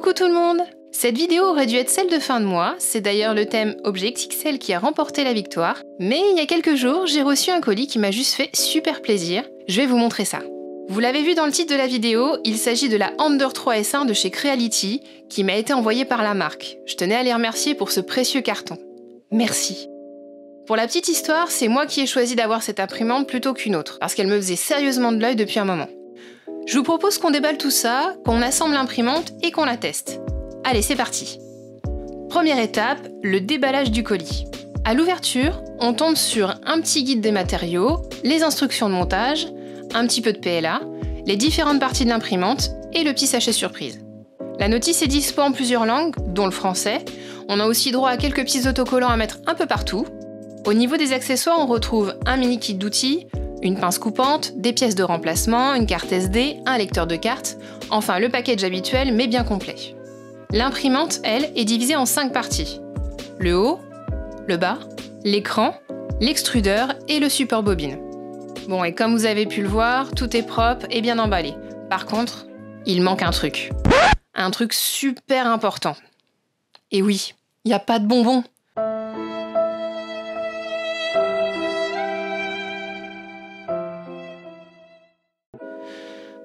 Coucou tout le monde! Cette vidéo aurait dû être celle de fin de mois, c'est d'ailleurs le thème Objet XXL qui a remporté la victoire, mais il y a quelques jours, j'ai reçu un colis qui m'a juste fait super plaisir, je vais vous montrer ça. Vous l'avez vu dans le titre de la vidéo, il s'agit de la Ender 3S1 de chez Creality, qui m'a été envoyée par la marque. Je tenais à les remercier pour ce précieux carton. Merci! Pour la petite histoire, c'est moi qui ai choisi d'avoir cette imprimante plutôt qu'une autre, parce qu'elle me faisait sérieusement de l'œil depuis un moment. Je vous propose qu'on déballe tout ça, qu'on assemble l'imprimante et qu'on la teste. Allez, c'est parti! Première étape, le déballage du colis. À l'ouverture, on tombe sur un petit guide des matériaux, les instructions de montage, un petit peu de PLA, les différentes parties de l'imprimante et le petit sachet surprise. La notice est dispo en plusieurs langues, dont le français. On a aussi droit à quelques petits autocollants à mettre un peu partout. Au niveau des accessoires, on retrouve un mini kit d'outils, une pince coupante, des pièces de remplacement, une carte SD, un lecteur de cartes, enfin le package habituel mais bien complet. L'imprimante, elle, est divisée en 5 parties. Le haut, le bas, l'écran, l'extrudeur et le support bobine. Bon, et comme vous avez pu le voir, tout est propre et bien emballé. Par contre, il manque un truc. Un truc super important. Et oui, il n'y a pas de bonbons.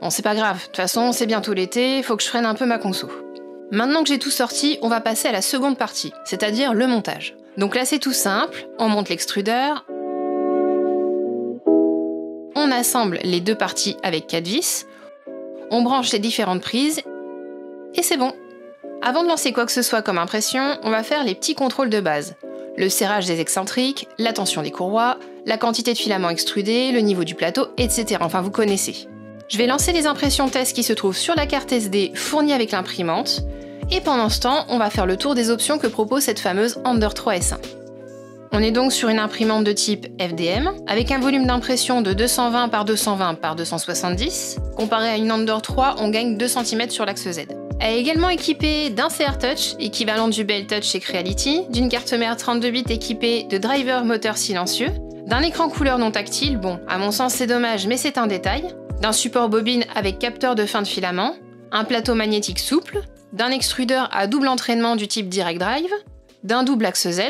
Bon, c'est pas grave, de toute façon, c'est bientôt l'été, faut que je freine un peu ma conso. Maintenant que j'ai tout sorti, on va passer à la seconde partie, c'est-à-dire le montage. Donc là, c'est tout simple, on monte l'extrudeur, on assemble les deux parties avec 4 vis, on branche les différentes prises, et c'est bon. Avant de lancer quoi que ce soit comme impression, on va faire les petits contrôles de base. Le serrage des excentriques, la tension des courroies, la quantité de filaments extrudés, le niveau du plateau, etc. Enfin, vous connaissez. Je vais lancer les impressions test qui se trouvent sur la carte SD fournie avec l'imprimante, et pendant ce temps, on va faire le tour des options que propose cette fameuse Ender 3S1. On est donc sur une imprimante de type FDM, avec un volume d'impression de 220 par 220 par 270. Comparé à une Ender 3, on gagne 2 cm sur l'axe Z. Elle est également équipée d'un CR Touch, équivalent du Bell Touch chez Creality, d'une carte mère 32 bits équipée de driver moteur silencieux, d'un écran couleur non tactile, bon, à mon sens c'est dommage mais c'est un détail, d'un support bobine avec capteur de fin de filament, un plateau magnétique souple, d'un extrudeur à double entraînement du type Direct Drive, d'un double axe Z,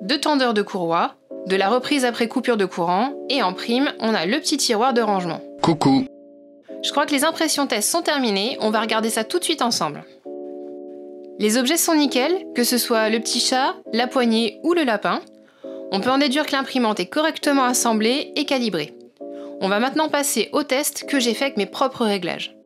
de tendeurs de courroie, de la reprise après coupure de courant, et en prime, on a le petit tiroir de rangement. Coucou! Je crois que les impressions tests sont terminées, on va regarder ça tout de suite ensemble. Les objets sont nickel, que ce soit le petit chat, la poignée ou le lapin. On peut en déduire que l'imprimante est correctement assemblée et calibrée. On va maintenant passer au test que j'ai fait avec mes propres réglages.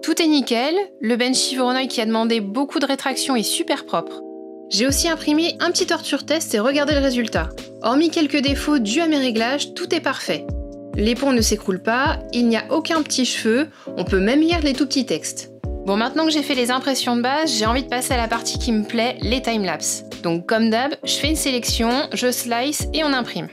Tout est nickel, le Benchy Voronoi qui a demandé beaucoup de rétraction est super propre. J'ai aussi imprimé un petit torture test et regardé le résultat. Hormis quelques défauts dus à mes réglages, tout est parfait. Les ponts ne s'écroulent pas, il n'y a aucun petit cheveu, on peut même lire les tout petits textes. Bon, maintenant que j'ai fait les impressions de base, j'ai envie de passer à la partie qui me plaît, les timelapses. Donc comme d'hab, je fais une sélection, je slice et on imprime.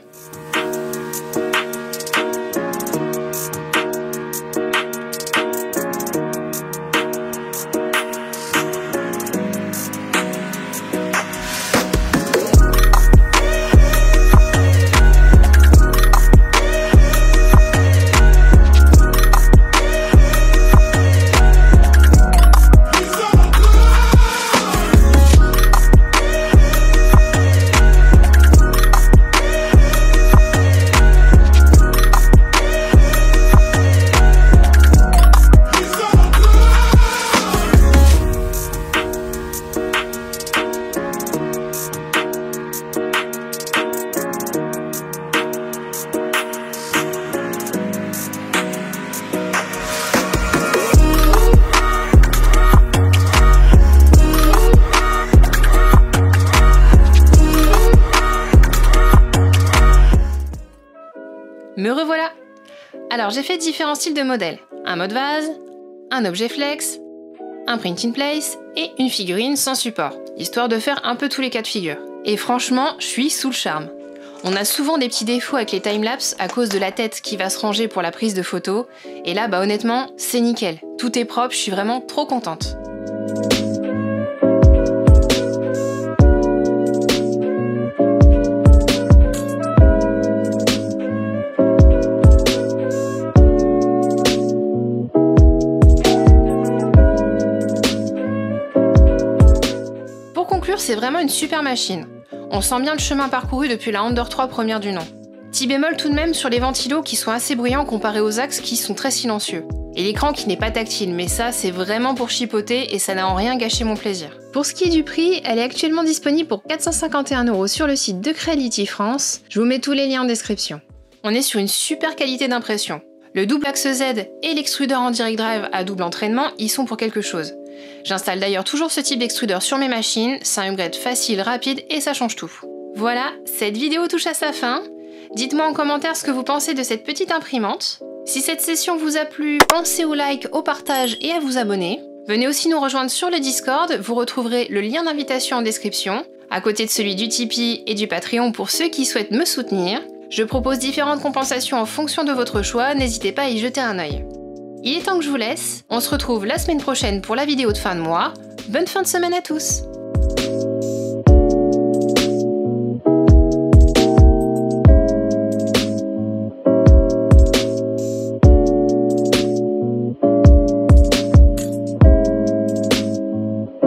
Me revoilà! Alors j'ai fait différents styles de modèles. Un mode vase, un objet flex, un print in place et une figurine sans support, histoire de faire un peu tous les cas de figure. Et franchement, je suis sous le charme. On a souvent des petits défauts avec les timelapses à cause de la tête qui va se ranger pour la prise de photos, et là, honnêtement, c'est nickel. Tout est propre, je suis vraiment trop contente. c'est vraiment une super machine. On sent bien le chemin parcouru depuis la Under 3 première du nom. Petit bémol tout de même sur les ventilos qui sont assez bruyants comparés aux axes qui sont très silencieux. Et l'écran qui n'est pas tactile, mais ça c'est vraiment pour chipoter et ça n'a en rien gâché mon plaisir. Pour ce qui est du prix, elle est actuellement disponible pour 451 € sur le site de Creality France. Je vous mets tous les liens en description. On est sur une super qualité d'impression. Le double axe Z et l'extrudeur en direct drive à double entraînement y sont pour quelque chose. J'installe d'ailleurs toujours ce type d'extrudeur sur mes machines, c'est un upgrade facile, rapide et ça change tout. Voilà, cette vidéo touche à sa fin. Dites-moi en commentaire ce que vous pensez de cette petite imprimante. Si cette session vous a plu, pensez au like, au partage et à vous abonner. Venez aussi nous rejoindre sur le Discord, vous retrouverez le lien d'invitation en description, à côté de celui du Tipeee et du Patreon pour ceux qui souhaitent me soutenir. Je propose différentes compensations en fonction de votre choix, n'hésitez pas à y jeter un œil. Il est temps que je vous laisse, on se retrouve la semaine prochaine pour la vidéo de fin de mois. Bonne fin de semaine à tous!